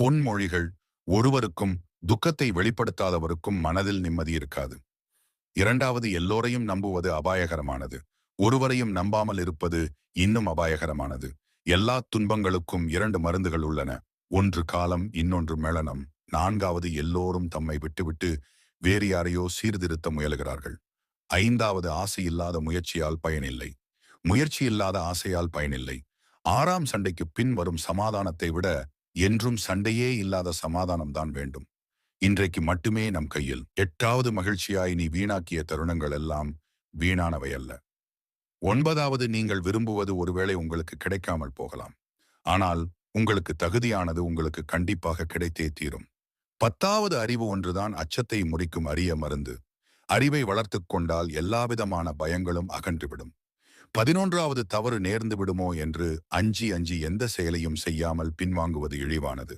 பொன்மொழிகள். ஒருவருக்கும் துக்கத்தை வெளிப்படுத்தாதவருக்கும் மனதில் நிம்மதி இருக்காது. இரண்டாவது, எல்லோரையும் நம்புவது அபாயகரமானது. ஒருவரையும் நம்பாமல் இருப்பது இன்னும் அபாயகரமானது. எல்லா துன்பங்களுக்கும் இரண்டு மருந்துகள் உள்ளன. ஒன்று காலம், இன்னொன்று மெளனம். நான்காவது, எல்லோரும் தம்மை விட்டுவிட்டு வேறு யாரையோ சீர்திருத்த முயலுகிறார்கள். ஐந்தாவது, ஆசை இல்லாத முயற்சியால் பயனில்லை. முயற்சி இல்லாத ஆசையால் பயனில்லை. ஆறாம் சண்டைக்கு பின் வரும் சமாதானத்தை விட என்றும் சண்டையே இல்லாத சமாதானம்தான் வேண்டும். இன்றைக்கு மட்டுமே நம் கையில். எட்டாவது, மகிழ்ச்சியாய் நீ வீணாக்கிய தருணங்கள் எல்லாம் வீணானவை அல்ல. ஒன்பதாவது, நீங்கள் விரும்புவது ஒருவேளை உங்களுக்கு கிடைக்காமல் போகலாம். ஆனால் உங்களுக்கு தகுதியானது உங்களுக்கு கண்டிப்பாக கிடைத்தே தீரும். பத்தாவது, அறிவு ஒன்றுதான் அச்சத்தை முறிக்கும் அரிய மருந்து. அறிவை வளர்த்துக் கொண்டால் எல்லாவிதமான பயங்களும் அகன்றுவிடும். 11வது, தவறு நேர்ந்து விடுமோ என்று அஞ்சி அஞ்சி எந்த செயலையும் செய்யாமல் பின்வாங்குவது இழிவானது.